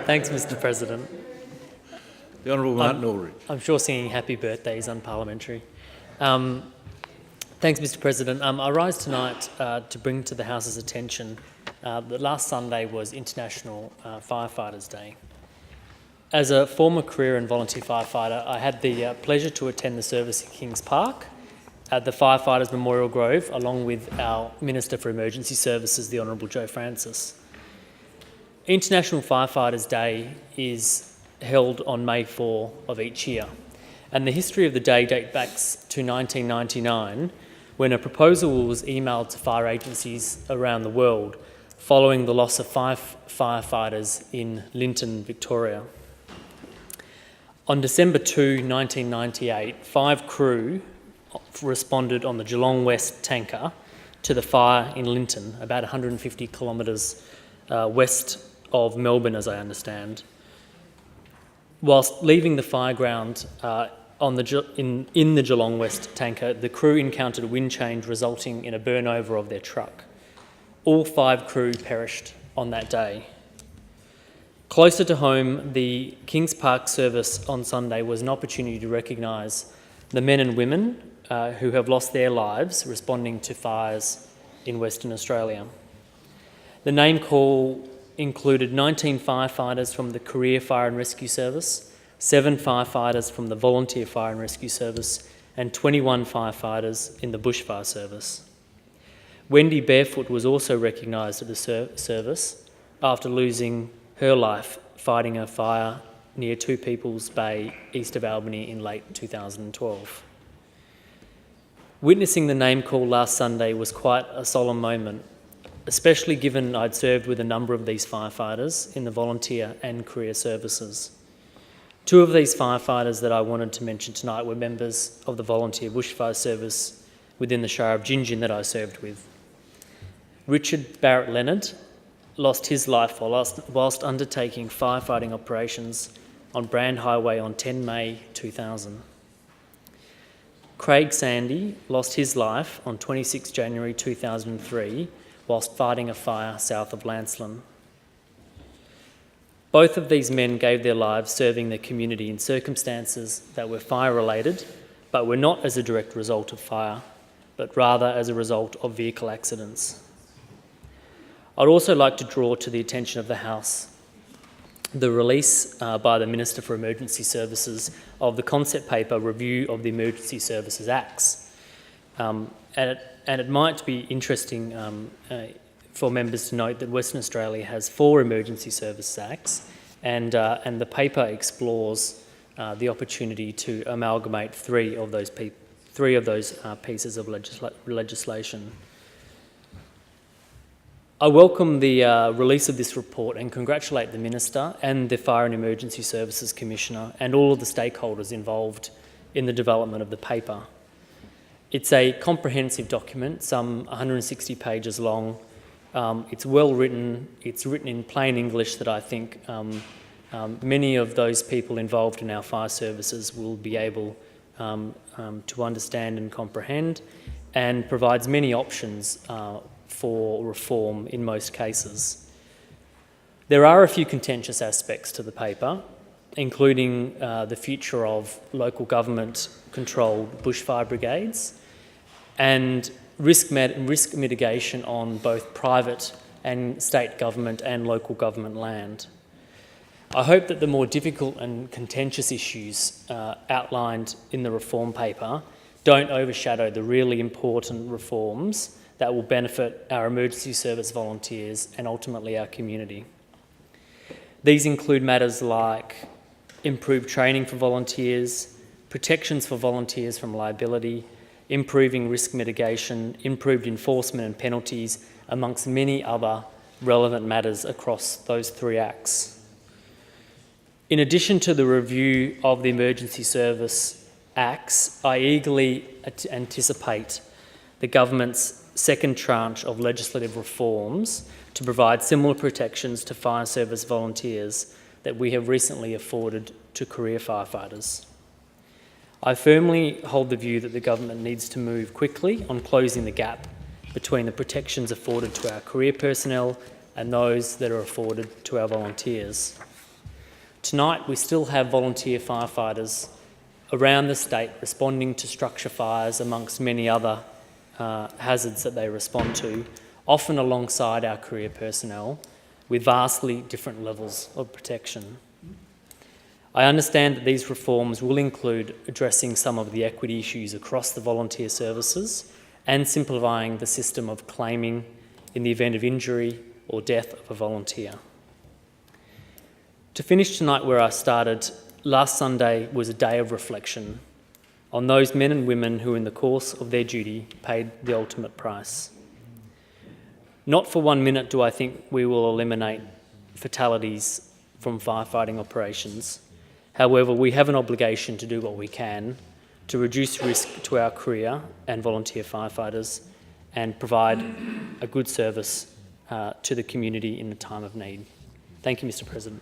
Thanks, Mr. President. The Honourable Martin Aldridge. I'm sure singing happy birthday is unparliamentary. Thanks, Mr. President. I rise tonight to bring to the House's attention that last Sunday was International Firefighters Day. As a former career and volunteer firefighter, I had the pleasure to attend the service in Kings Park at the Firefighters Memorial Grove, along with our Minister for Emergency Services, the Honourable Joe Francis. International Firefighters Day is held on May 4 of each year, and the history of the day dates back to 1999, when a proposal was emailed to fire agencies around the world following the loss of 5 firefighters in Linton, Victoria. On December 2, 1998, 5 crew responded on the Geelong West tanker to the fire in Linton, about 150 kilometres west of Melbourne, as I understand. Whilst leaving the fire ground in the Geelong West tanker, the crew encountered a wind change resulting in a burnover of their truck. All 5 crew perished on that day. Closer to home, the Kings Park service on Sunday was an opportunity to recognise the men and women who have lost their lives responding to fires in Western Australia. The name call included 19 firefighters from the Career Fire and Rescue Service, 7 firefighters from the Volunteer Fire and Rescue Service, and 21 firefighters in the Bushfire Service. Wendy Barefoot was also recognised at the service after losing her life fighting a fire near Two People's Bay, east of Albany, in late 2012. Witnessing the name call last Sunday was quite a solemn moment, especially given I'd served with a number of these firefighters in the volunteer and career services. 2 of these firefighters that I wanted to mention tonight were members of the volunteer bushfire service within the Shire of Gingin that I served with. Richard Barrett-Lennard lost his life whilst undertaking firefighting operations on Brand Highway on 10 May 2000. Craig Sandy lost his life on 26 January 2003 whilst fighting a fire south of Lancelin. Both of these men gave their lives serving their community in circumstances that were fire-related, but were not as a direct result of fire, but rather as a result of vehicle accidents. I'd also like to draw to the attention of the House the release by the Minister for Emergency Services of the concept paper Review of the Emergency Services Acts. And it might be interesting for members to note that Western Australia has 4 Emergency Services Acts, and the paper explores the opportunity to amalgamate 3 of those pieces of legislation. I welcome the release of this report and congratulate the Minister and the Fire and Emergency Services Commissioner and all of the stakeholders involved in the development of the paper. It's a comprehensive document, some 160 pages long. It's well written, it's written in plain English that I think many of those people involved in our fire services will be able to understand and comprehend, and provides many options for reform in most cases. There are a few contentious aspects to the paper, including the future of local government-controlled bushfire brigades and risk mitigation on both private and state government and local government land. I hope that the more difficult and contentious issues outlined in the reform paper don't overshadow the really important reforms that will benefit our emergency service volunteers and ultimately our community. These include matters like improved training for volunteers, protections for volunteers from liability, improving risk mitigation, improved enforcement and penalties, amongst many other relevant matters across those 3 acts. In addition to the review of the emergency service acts, I eagerly anticipate the government's second tranche of legislative reforms to provide similar protections to fire service volunteers that we have recently afforded to career firefighters. I firmly hold the view that the government needs to move quickly on closing the gap between the protections afforded to our career personnel and those that are afforded to our volunteers. Tonight, we still have volunteer firefighters around the state responding to structure fires amongst many other hazards that they respond to, often alongside our career personnel, with vastly different levels of protection. I understand that these reforms will include addressing some of the equity issues across the volunteer services and simplifying the system of claiming in the event of injury or death of a volunteer. To finish tonight where I started, last Sunday was a day of reflection on those men and women who in the course of their duty paid the ultimate price. Not for 1 minute do I think we will eliminate fatalities from firefighting operations. However, we have an obligation to do what we can to reduce risk to our career and volunteer firefighters and provide a good service to the community in a time of need. Thank you, Mr. President.